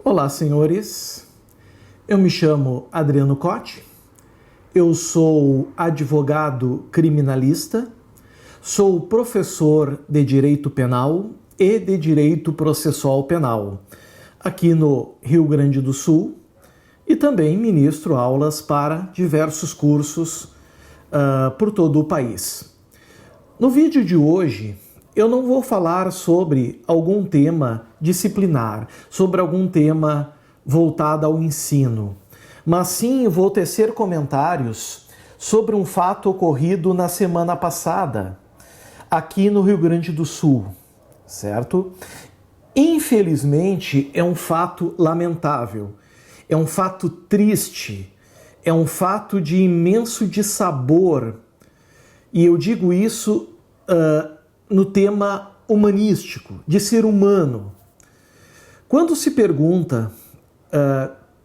Olá, senhores. Eu me chamo Adriano Cotti. Eu sou advogado criminalista, sou professor de Direito Penal e de Direito Processual Penal aqui no Rio Grande do Sul e também ministro aulas para diversos cursos por todo o país. No vídeo de hoje, eu não vou falar sobre algum tema disciplinar, sobre algum tema voltado ao ensino, mas sim vou tecer comentários sobre um fato ocorrido na semana passada, aqui no Rio Grande do Sul, certo? Infelizmente, é um fato lamentável, é um fato triste, é um fato de imenso dissabor, e eu digo isso no tema humanístico, de ser humano. Quando se pergunta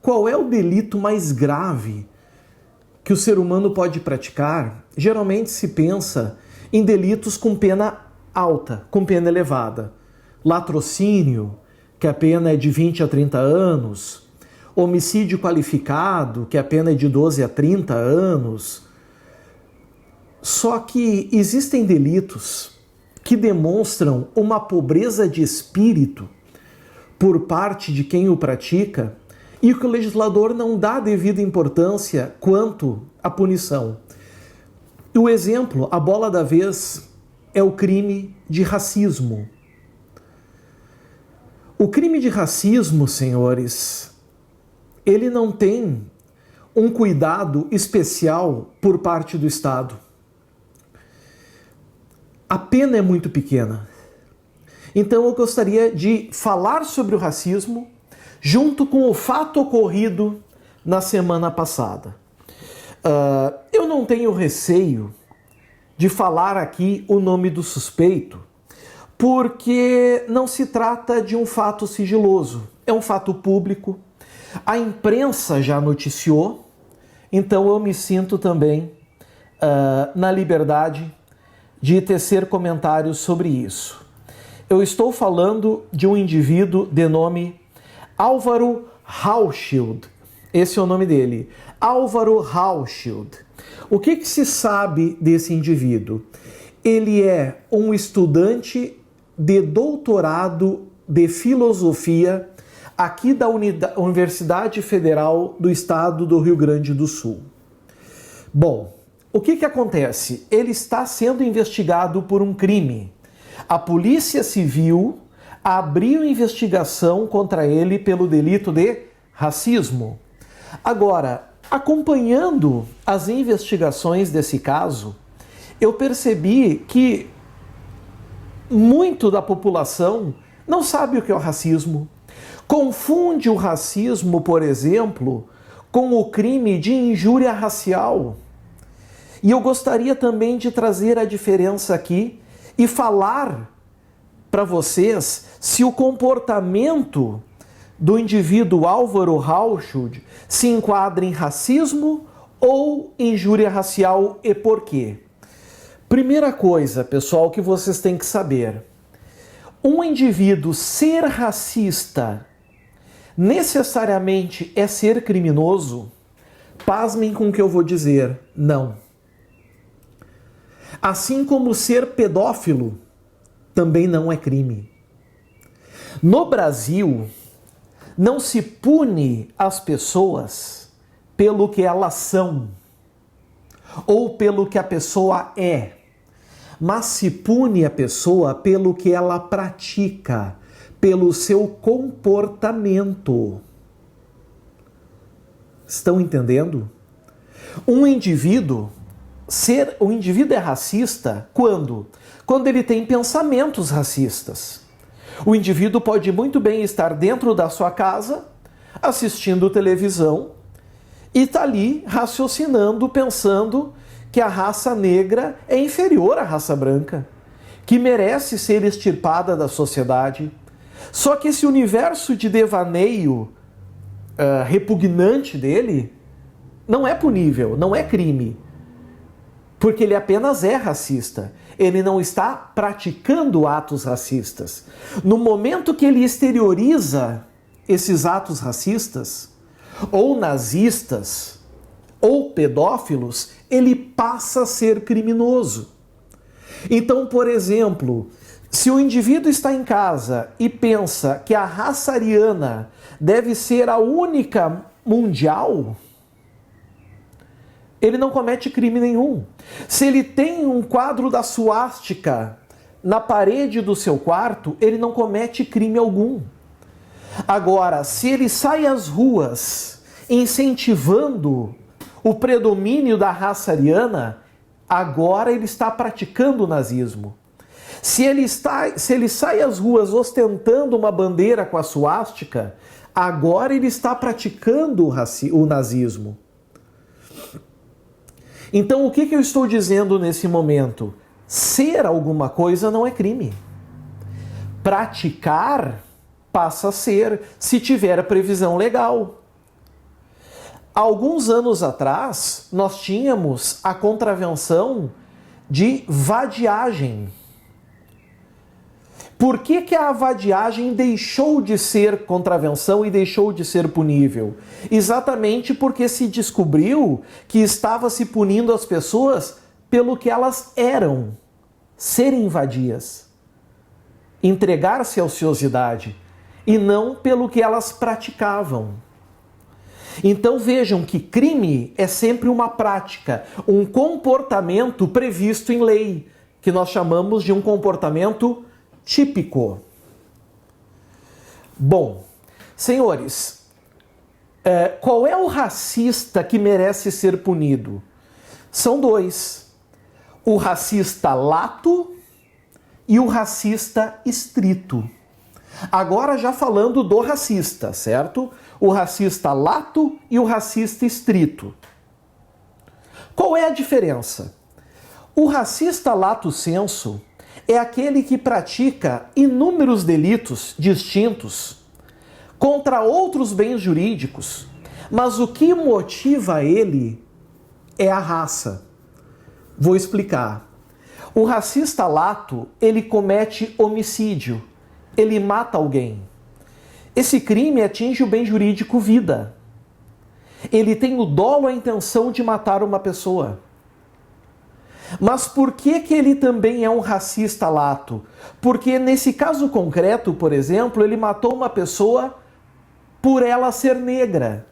qual é o delito mais grave que o ser humano pode praticar, geralmente se pensa em delitos com pena alta, com pena elevada. Latrocínio, que a pena é de 20 a 30 anos, homicídio qualificado, que a pena é de 12 a 30 anos. Só que existem delitos que demonstram uma pobreza de espírito por parte de quem o pratica e que o legislador não dá devida importância quanto à punição. O exemplo, a bola da vez, é o crime de racismo. O crime de racismo, senhores, ele não tem um cuidado especial por parte do Estado. A pena é muito pequena. Então eu gostaria de falar sobre o racismo junto com o fato ocorrido na semana passada. Eu não tenho receio de falar aqui o nome do suspeito, porque não se trata de um fato sigiloso, é um fato público. A imprensa já noticiou, então eu me sinto também na liberdade de tecer comentários sobre isso. Eu estou falando de um indivíduo de nome Álvaro Hauschild. Esse é o nome dele, Álvaro Hauschild. O que se sabe desse indivíduo? Ele é um estudante de doutorado de filosofia aqui da Universidade Federal do Estado do Rio Grande do Sul. Bom, o que acontece? Ele está sendo investigado por um crime. A Polícia Civil abriu investigação contra ele pelo delito de racismo. Agora, acompanhando as investigações desse caso, eu percebi que muito da população não sabe o que é o racismo. Confunde o racismo, por exemplo, com o crime de injúria racial. E eu gostaria também de trazer a diferença aqui e falar para vocês se o comportamento do indivíduo Álvaro Hauschild se enquadra em racismo ou injúria racial e por quê. Primeira coisa, pessoal, que vocês têm que saber. Um indivíduo ser racista necessariamente é ser criminoso? Pasmem com o que eu vou dizer. Não. Assim como ser pedófilo também não é crime. No Brasil, não se pune as pessoas pelo que elas são ou pelo que a pessoa é, mas se pune a pessoa pelo que ela pratica, pelo seu comportamento. Estão entendendo? Um indivíduo é racista quando? Quando ele tem pensamentos racistas. O indivíduo pode muito bem estar dentro da sua casa, assistindo televisão, e está ali raciocinando, pensando que a raça negra é inferior à raça branca, que merece ser extirpada da sociedade. Só que esse universo de devaneio repugnante dele não é punível, não é crime. Porque ele apenas é racista. Ele não está praticando atos racistas. No momento que ele exterioriza esses atos racistas, ou nazistas, ou pedófilos, ele passa a ser criminoso. Então, por exemplo, se o indivíduo está em casa e pensa que a raça ariana deve ser a única mundial, ele não comete crime nenhum. Se ele tem um quadro da suástica na parede do seu quarto, ele não comete crime algum. Agora, se ele sai às ruas incentivando o predomínio da raça ariana, agora ele está praticando o nazismo. Se ele sai às ruas ostentando uma bandeira com a suástica, agora ele está praticando o nazismo. Então, o que eu estou dizendo nesse momento? Ser alguma coisa não é crime. Praticar passa a ser, se tiver a previsão legal. Alguns anos atrás, nós tínhamos a contravenção de vadiagem. Por que a vadiagem deixou de ser contravenção e deixou de ser punível? Exatamente porque se descobriu que estava se punindo as pessoas pelo que elas eram, serem vadias, entregar-se à ociosidade, e não pelo que elas praticavam. Então vejam que crime é sempre uma prática, um comportamento previsto em lei, que nós chamamos de um comportamento típico. Bom, senhores, qual é o racista que merece ser punido? São dois: o racista lato e o racista estrito. Agora já falando do racista, certo? O racista lato e o racista estrito. Qual é a diferença? O racista lato sensu é aquele que pratica inúmeros delitos distintos contra outros bens jurídicos, mas o que motiva ele é a raça. Vou explicar. O racista lato, ele comete homicídio, ele mata alguém. Esse crime atinge o bem jurídico vida. Ele tem o dolo, a intenção de matar uma pessoa. Mas por que ele também é um racista lato? Porque nesse caso concreto, por exemplo, ele matou uma pessoa por ela ser negra.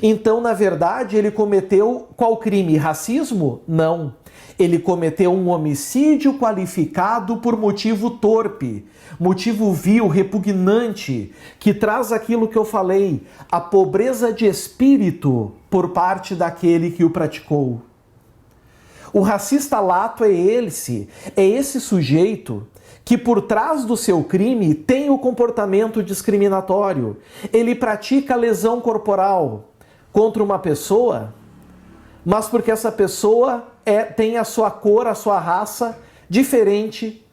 Então, na verdade, ele cometeu qual crime? Racismo? Não. Ele cometeu um homicídio qualificado por motivo torpe, motivo vil, repugnante, que traz aquilo que eu falei, a pobreza de espírito por parte daquele que o praticou. O racista lato é esse sujeito que por trás do seu crime tem o comportamento discriminatório. Ele pratica lesão corporal contra uma pessoa, mas porque essa pessoa tem a sua cor, a sua raça diferente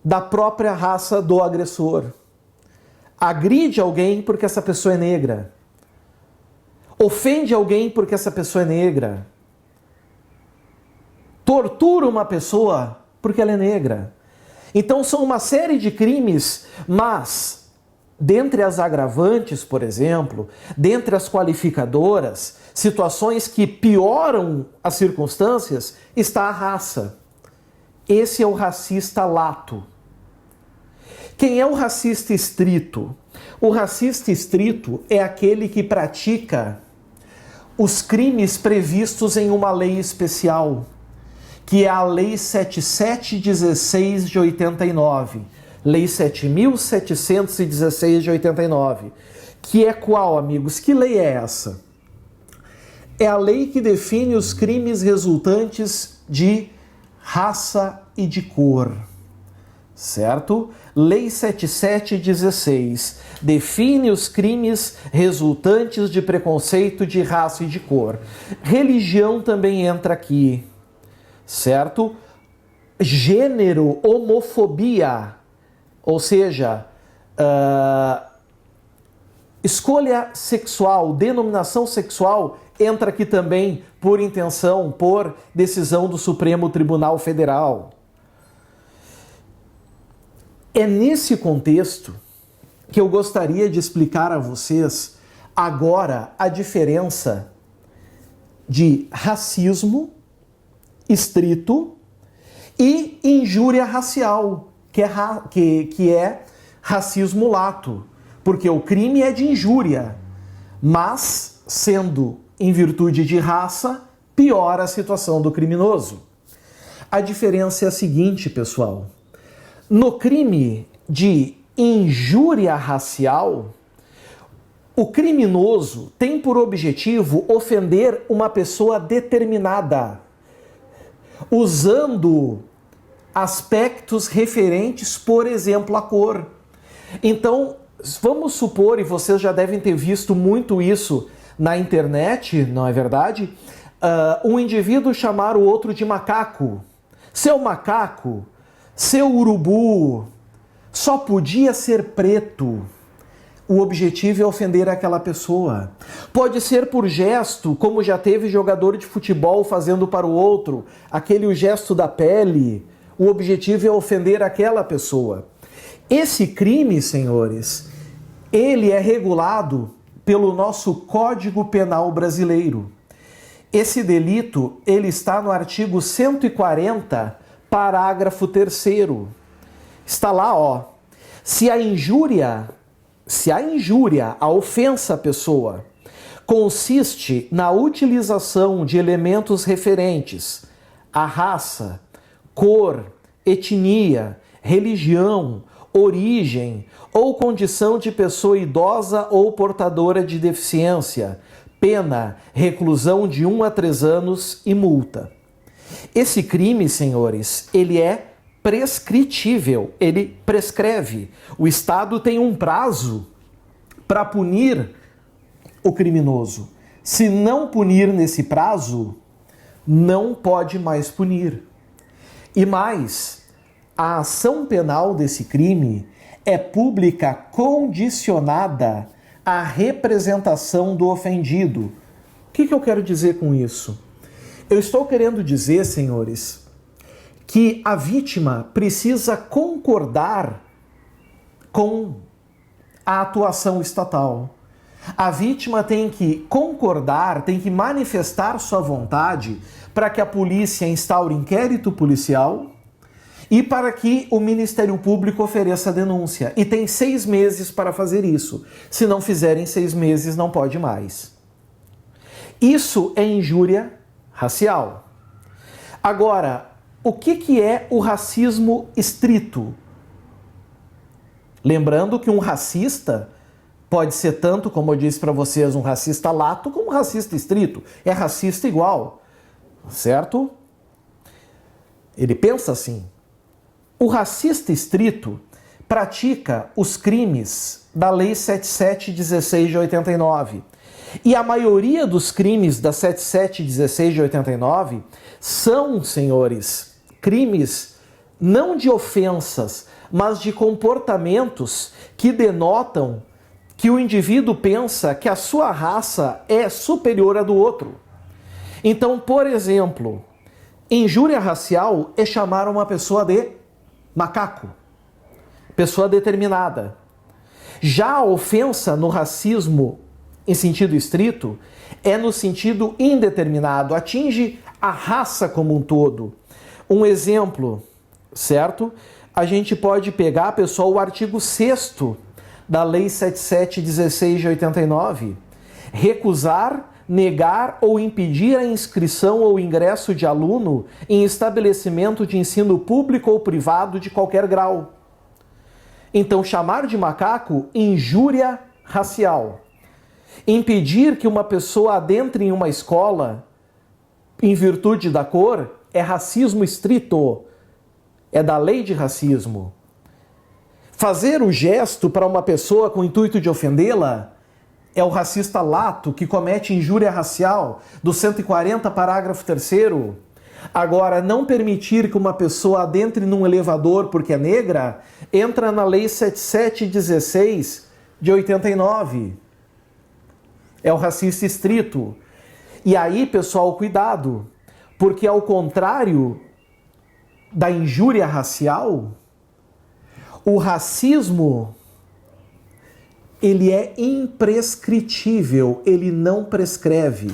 da própria raça do agressor. Agride alguém porque essa pessoa é negra. Ofende alguém porque essa pessoa é negra. Tortura uma pessoa porque ela é negra. Então são uma série de crimes, mas dentre as agravantes, por exemplo, dentre as qualificadoras, situações que pioram as circunstâncias, está a raça. Esse é o racista lato. Quem é o racista estrito? O racista estrito é aquele que pratica os crimes previstos em uma lei especial, que é a Lei 7716 de 89. Lei 7.716 de 89. Que é qual, amigos? Que lei é essa? É a lei que define os crimes resultantes de raça e de cor. Certo? Lei 7716 define os crimes resultantes de preconceito de raça e de cor. Religião também entra aqui. Certo? Gênero, homofobia, ou seja, escolha sexual, denominação sexual, entra aqui também por intenção, por decisão do Supremo Tribunal Federal. É nesse contexto que eu gostaria de explicar a vocês agora a diferença de racismo estrito e injúria racial, que é racismo lato, porque o crime é de injúria, mas, sendo em virtude de raça, piora a situação do criminoso. A diferença é a seguinte, pessoal. No crime de injúria racial, o criminoso tem por objetivo ofender uma pessoa determinada, usando aspectos referentes, por exemplo, à cor. Então, vamos supor, e vocês já devem ter visto muito isso na internet, não é verdade? Um indivíduo chamar o outro de macaco. Seu macaco, seu urubu, só podia ser preto. O objetivo é ofender aquela pessoa. Pode ser por gesto, como já teve jogador de futebol fazendo para o outro, aquele gesto da pele. O objetivo é ofender aquela pessoa. Esse crime, senhores, ele é regulado pelo nosso Código Penal brasileiro. Esse delito, ele está no artigo 140, parágrafo 3º. Está lá, ó. Se a injúria, a ofensa à pessoa, consiste na utilização de elementos referentes à raça, cor, etnia, religião, origem ou condição de pessoa idosa ou portadora de deficiência, pena, reclusão de 1 a 3 anos e multa. Esse crime, senhores, ele é prescritível, ele prescreve. O Estado tem um prazo para punir o criminoso. Se não punir nesse prazo, não pode mais punir. E mais, a ação penal desse crime é pública condicionada à representação do ofendido. O que eu quero dizer com isso? Eu estou querendo dizer, senhores, que a vítima precisa concordar com a atuação estatal. A vítima tem que concordar, tem que manifestar sua vontade para que a polícia instaure inquérito policial e para que o Ministério Público ofereça a denúncia. E tem 6 meses para fazer isso. Se não fizerem 6 meses, não pode mais. Isso é injúria racial. Agora, o que é o racismo estrito? Lembrando que um racista pode ser tanto, como eu disse para vocês, um racista lato, como um racista estrito. É racista igual, certo? Ele pensa assim. O racista estrito pratica os crimes da Lei 7716 de 89. E a maioria dos crimes da 7716 de 89 são, senhores, crimes não de ofensas, mas de comportamentos que denotam que o indivíduo pensa que a sua raça é superior à do outro. Então, por exemplo, injúria racial é chamar uma pessoa de macaco, pessoa determinada. Já a ofensa no racismo em sentido estrito é no sentido indeterminado, atinge a raça como um todo. Um exemplo, certo? A gente pode pegar, pessoal, o artigo 6º da Lei 7716 de 89. Recusar, negar ou impedir a inscrição ou ingresso de aluno em estabelecimento de ensino público ou privado de qualquer grau. Então, chamar de macaco, injúria racial. Impedir que uma pessoa adentre em uma escola em virtude da cor é racismo estrito, é da lei de racismo. Fazer o gesto para uma pessoa com o intuito de ofendê-la é o racista lato que comete injúria racial, do 140, parágrafo 3º. Agora, não permitir que uma pessoa adentre num elevador porque é negra, entra na Lei 7716 de 89. É o racista estrito. E aí, pessoal, cuidado, porque ao contrário da injúria racial, o racismo ele é imprescritível, ele não prescreve.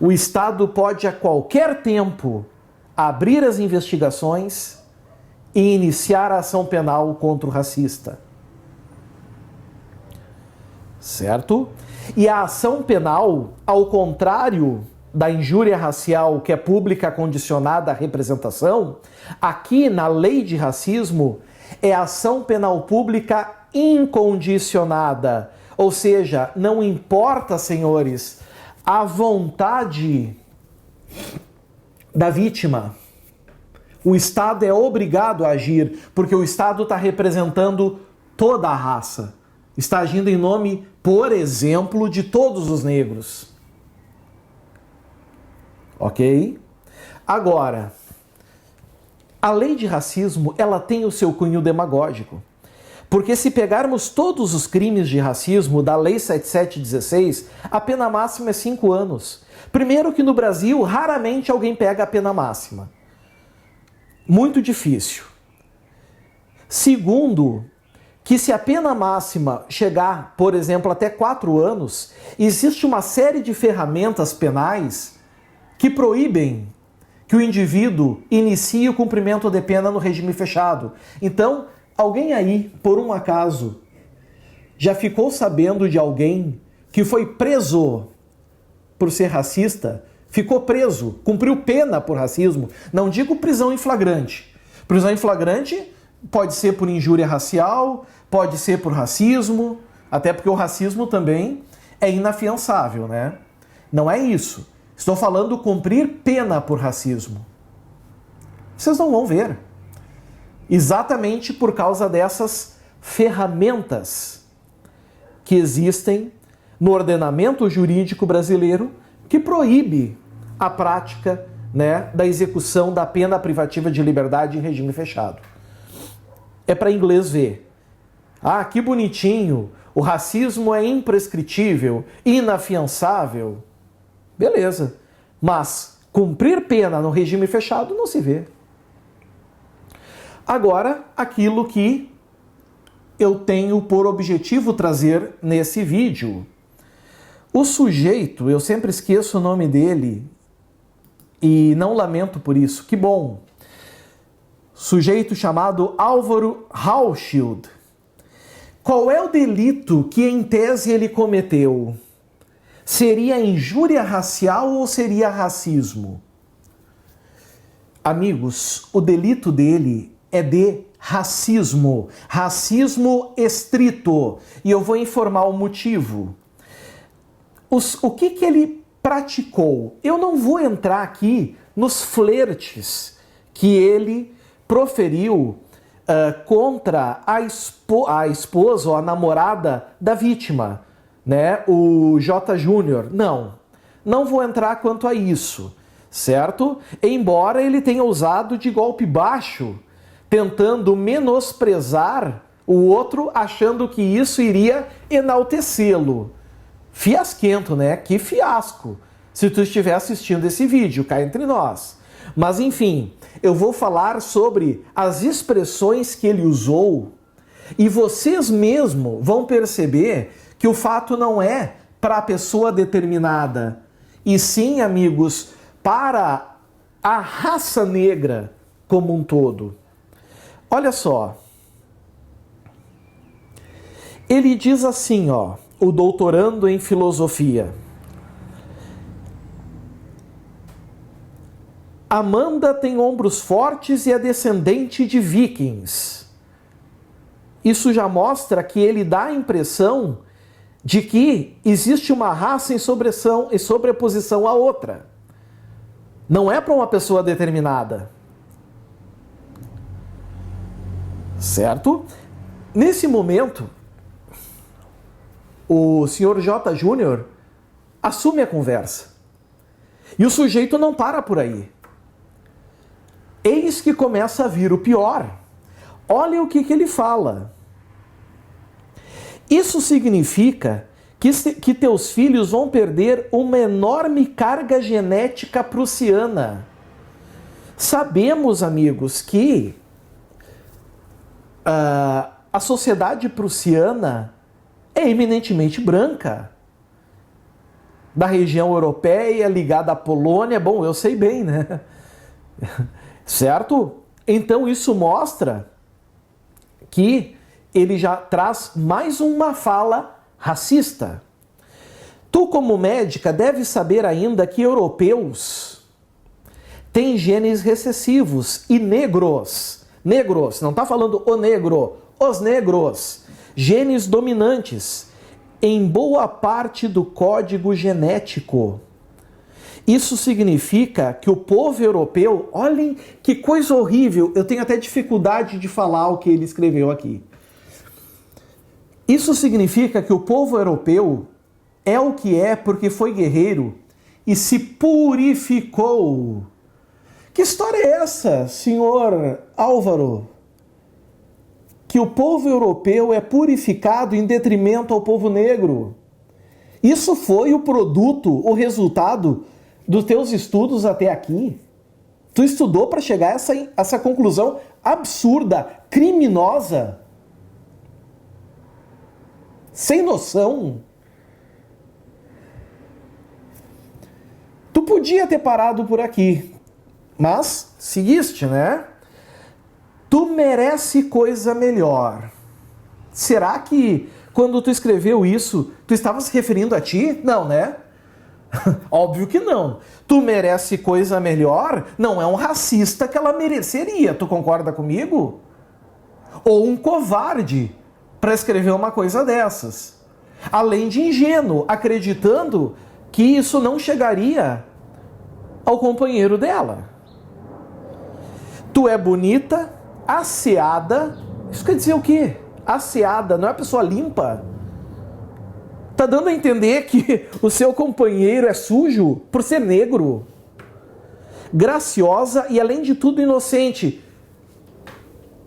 O Estado pode a qualquer tempo abrir as investigações e iniciar a ação penal contra o racista. Certo? E a ação penal, ao contrário da injúria racial, que é pública condicionada à representação, aqui na lei de racismo é ação penal pública incondicionada. Ou seja, não importa, senhores, a vontade da vítima. O Estado é obrigado a agir, porque o Estado está representando toda a raça. Está agindo em nome, por exemplo, de todos os negros. Ok? Agora, a lei de racismo, ela tem o seu cunho demagógico. Porque se pegarmos todos os crimes de racismo da Lei 7716, a pena máxima é 5 anos. Primeiro que no Brasil, raramente alguém pega a pena máxima. Muito difícil. Segundo, que se a pena máxima chegar, por exemplo, até 4 anos, existe uma série de ferramentas penais que proíbem que o indivíduo inicie o cumprimento de pena no regime fechado. Então, alguém aí, por um acaso, já ficou sabendo de alguém que foi preso por ser racista, ficou preso, cumpriu pena por racismo? Não digo prisão em flagrante. Prisão em flagrante pode ser por injúria racial, pode ser por racismo, até porque o racismo também é inafiançável, né? Não é isso. Estou falando cumprir pena por racismo. Vocês não vão ver. Exatamente por causa dessas ferramentas que existem no ordenamento jurídico brasileiro que proíbe a prática, né, da execução da pena privativa de liberdade em regime fechado. É para inglês ver. Ah, que bonitinho, o racismo é imprescritível, inafiançável. Beleza, mas cumprir pena no regime fechado não se vê. Agora, aquilo que eu tenho por objetivo trazer nesse vídeo. O sujeito, eu sempre esqueço o nome dele e não lamento por isso, que bom. Sujeito chamado Álvaro Hauschild. Qual é o delito que em tese ele cometeu? Seria injúria racial ou seria racismo? Amigos, o delito dele é de racismo. Racismo estrito. E eu vou informar o motivo. O que ele praticou? Eu não vou entrar aqui nos flertes que ele proferiu contra a esposa ou a namorada da vítima, né? O J. Júnior. Não vou entrar quanto a isso, certo? Embora ele tenha usado de golpe baixo, tentando menosprezar o outro, achando que isso iria enaltecê-lo. Fiasquento, né? Que fiasco. Se tu estiver assistindo esse vídeo, cá entre nós. Mas enfim, eu vou falar sobre as expressões que ele usou e vocês mesmo vão perceber que o fato não é para a pessoa determinada, e sim, amigos, para a raça negra como um todo. Olha só. Ele diz assim, ó, o doutorando em filosofia. Amanda tem ombros fortes e é descendente de vikings. Isso já mostra que ele dá a impressão de que existe uma raça em sobreposição à outra. Não é para uma pessoa determinada. Certo? Nesse momento, o senhor J. Júnior assume a conversa. E o sujeito não para por aí. Eis que começa a vir o pior. Olha o que ele fala. Isso significa que teus filhos vão perder uma enorme carga genética prussiana. Sabemos, amigos, que a sociedade prussiana é eminentemente branca. Da região europeia, ligada à Polônia, bom, eu sei bem, né? Certo? Então isso mostra que ele já traz mais uma fala racista. Tu, como médica, deve saber ainda que europeus têm genes recessivos e negros, não está falando o negro, os negros, genes dominantes em boa parte do código genético. Isso significa que o povo europeu, olhem que coisa horrível, eu tenho até dificuldade de falar o que ele escreveu aqui. Isso significa que o povo europeu é o que é porque foi guerreiro e se purificou. Que história é essa, senhor Álvaro? Que o povo europeu é purificado em detrimento ao povo negro. Isso foi o produto, o resultado dos teus estudos até aqui? Tu estudou para chegar a essa conclusão absurda, criminosa, sem noção? Tu podia ter parado por aqui, mas seguiste, né? Tu merece coisa melhor. Será que quando tu escreveu isso, tu estava se referindo a ti? Não, né? Óbvio que não. Tu merece coisa melhor não é um racista que ela mereceria. Tu concorda comigo? Ou um covarde para escrever uma coisa dessas. Além de ingênuo, acreditando que isso não chegaria ao companheiro dela. Tu é bonita, asseada. Isso quer dizer o quê? Asseada, não é a pessoa limpa? Tá dando a entender que o seu companheiro é sujo por ser negro? Graciosa e, além de tudo, inocente.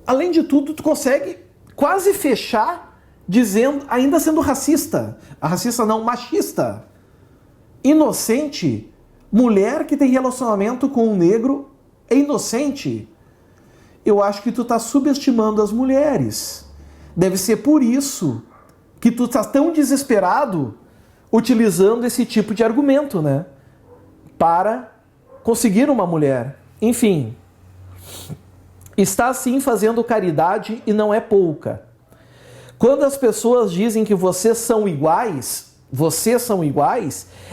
Além de tudo, tu consegue quase fechar dizendo, ainda sendo racista. Racista não, machista. Inocente. Mulher que tem relacionamento com um negro é inocente. Eu acho que tu tá subestimando as mulheres. Deve ser por isso que tu tá tão desesperado utilizando esse tipo de argumento, né? Para conseguir uma mulher. Enfim, está sim fazendo caridade e não é pouca. Quando as pessoas dizem que vocês são iguais,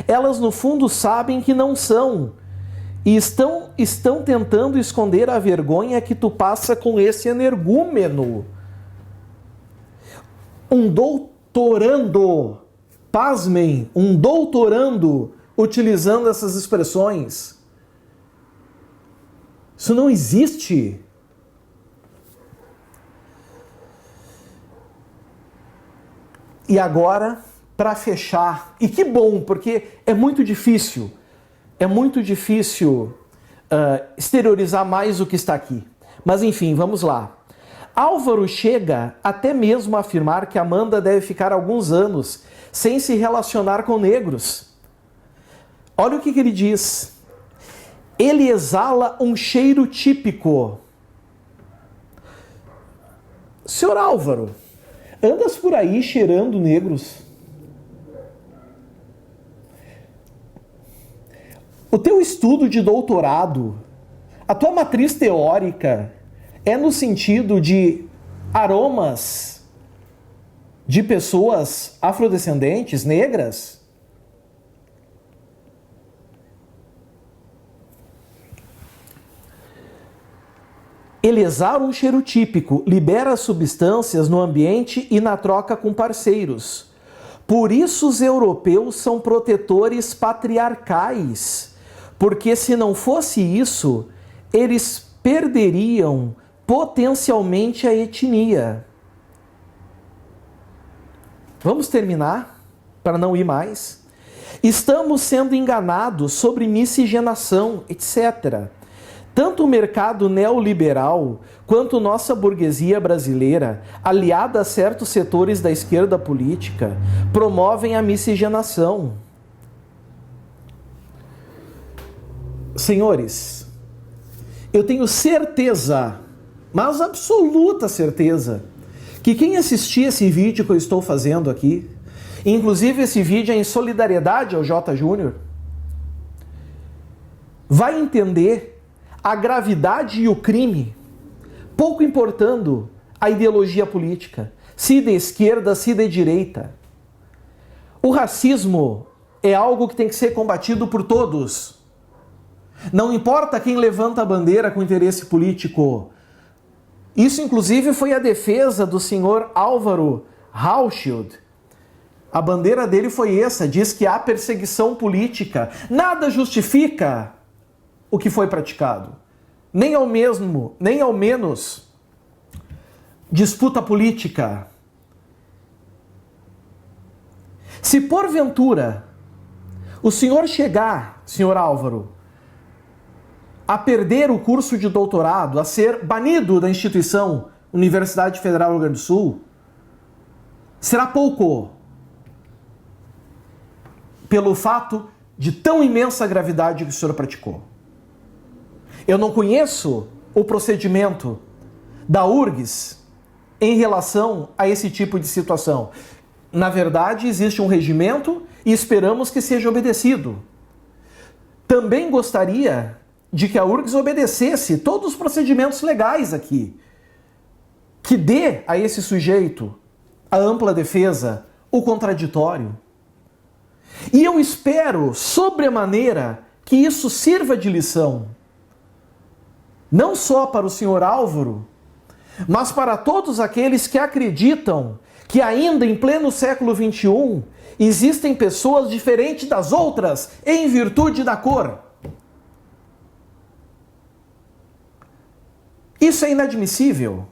elas no fundo sabem que não são. E estão tentando esconder a vergonha que tu passa com esse energúmeno. Um doutorando, pasmem, um doutorando utilizando essas expressões. Isso não existe. E agora, para fechar, e que bom, porque é muito difícil exteriorizar mais o que está aqui. Mas enfim, vamos lá. Álvaro chega até mesmo a afirmar que Amanda deve ficar alguns anos sem se relacionar com negros. Olha o que ele diz. Ele exala um cheiro típico. Senhor Álvaro, andas por aí cheirando negros? O teu estudo de doutorado, a tua matriz teórica é no sentido de aromas de pessoas afrodescendentes, negras? Ele exala um cheiro típico, libera substâncias no ambiente e na troca com parceiros. Por isso os europeus são protetores patriarcais. Porque se não fosse isso, eles perderiam potencialmente a etnia. Vamos terminar, para não ir mais. Estamos sendo enganados sobre miscigenação, etc. Tanto o mercado neoliberal quanto nossa burguesia brasileira, aliada a certos setores da esquerda política, promovem a miscigenação. Senhores, eu tenho certeza, mas absoluta certeza, que quem assistir esse vídeo que eu estou fazendo aqui, inclusive esse vídeo é em solidariedade ao J. Júnior, vai entender a gravidade e o crime, pouco importando a ideologia política, se de esquerda, se de direita. O racismo é algo que tem que ser combatido por todos. Não importa quem levanta a bandeira com interesse político. Isso, inclusive, foi a defesa do senhor Álvaro Hauschild. A bandeira dele foi essa, diz que há perseguição política. Nada justifica o que foi praticado. Nem ao menos disputa política. Se porventura o senhor chegar, senhor Álvaro, a perder o curso de doutorado, a ser banido da instituição Universidade Federal do Rio Grande do Sul, será pouco pelo fato de tão imensa gravidade que o senhor praticou. Eu não conheço o procedimento da URGS em relação a esse tipo de situação. Na verdade, existe um regimento e esperamos que seja obedecido. Também gostaria de que a URGS obedecesse todos os procedimentos legais aqui, que dê a esse sujeito a ampla defesa, o contraditório. E eu espero, sobremaneira, que isso sirva de lição, não só para o senhor Álvaro, mas para todos aqueles que acreditam que ainda em pleno século XXI existem pessoas diferentes das outras em virtude da cor. Isso é inadmissível.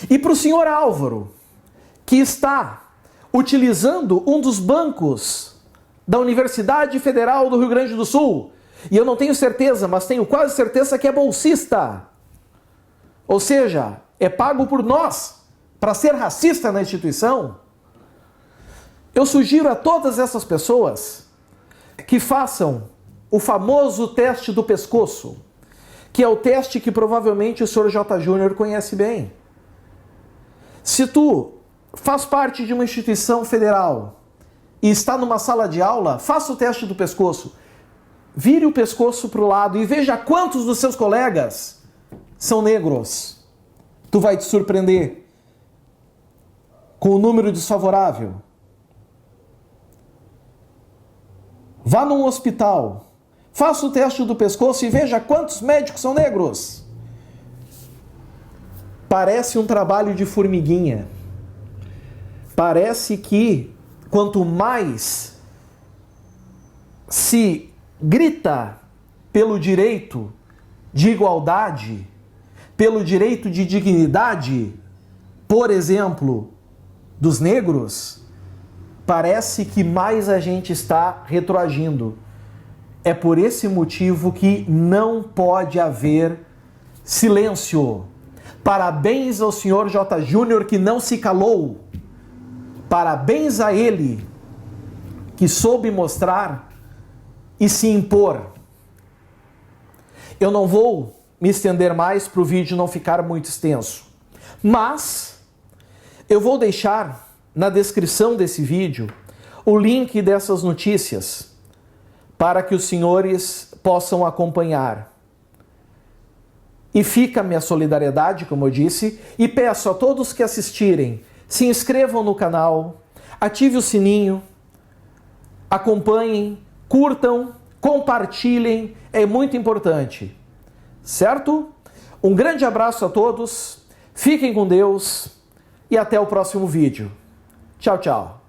E para o senhor Álvaro, que está utilizando um dos bancos da Universidade Federal do Rio Grande do Sul, e eu não tenho certeza, mas tenho quase certeza que é bolsista, ou seja, é pago por nós para ser racista na instituição, eu sugiro a todas essas pessoas que façam o famoso teste do pescoço, que é o teste que provavelmente o Sr. J. Júnior conhece bem. Se tu faz parte de uma instituição federal e está numa sala de aula, faça o teste do pescoço. Vire o pescoço para o lado e veja quantos dos seus colegas são negros. Tu vai te surpreender com o número desfavorável. Vá num hospital, faça o teste do pescoço e veja quantos médicos são negros. Parece um trabalho de formiguinha. Parece que quanto mais se grita pelo direito de igualdade, pelo direito de dignidade, por exemplo, dos negros, parece que mais a gente está retroagindo. É por esse motivo que não pode haver silêncio. Parabéns ao senhor J. Júnior que não se calou. Parabéns a ele que soube mostrar e se impor. Eu não vou me estender mais para o vídeo não ficar muito extenso, mas eu vou deixar na descrição desse vídeo o link dessas notícias para que os senhores possam acompanhar. E fica a minha solidariedade, como eu disse, e peço a todos que assistirem, se inscrevam no canal, ative o sininho, acompanhem, curtam, compartilhem, é muito importante, certo? Um grande abraço a todos, fiquem com Deus e até o próximo vídeo. Tchau, tchau.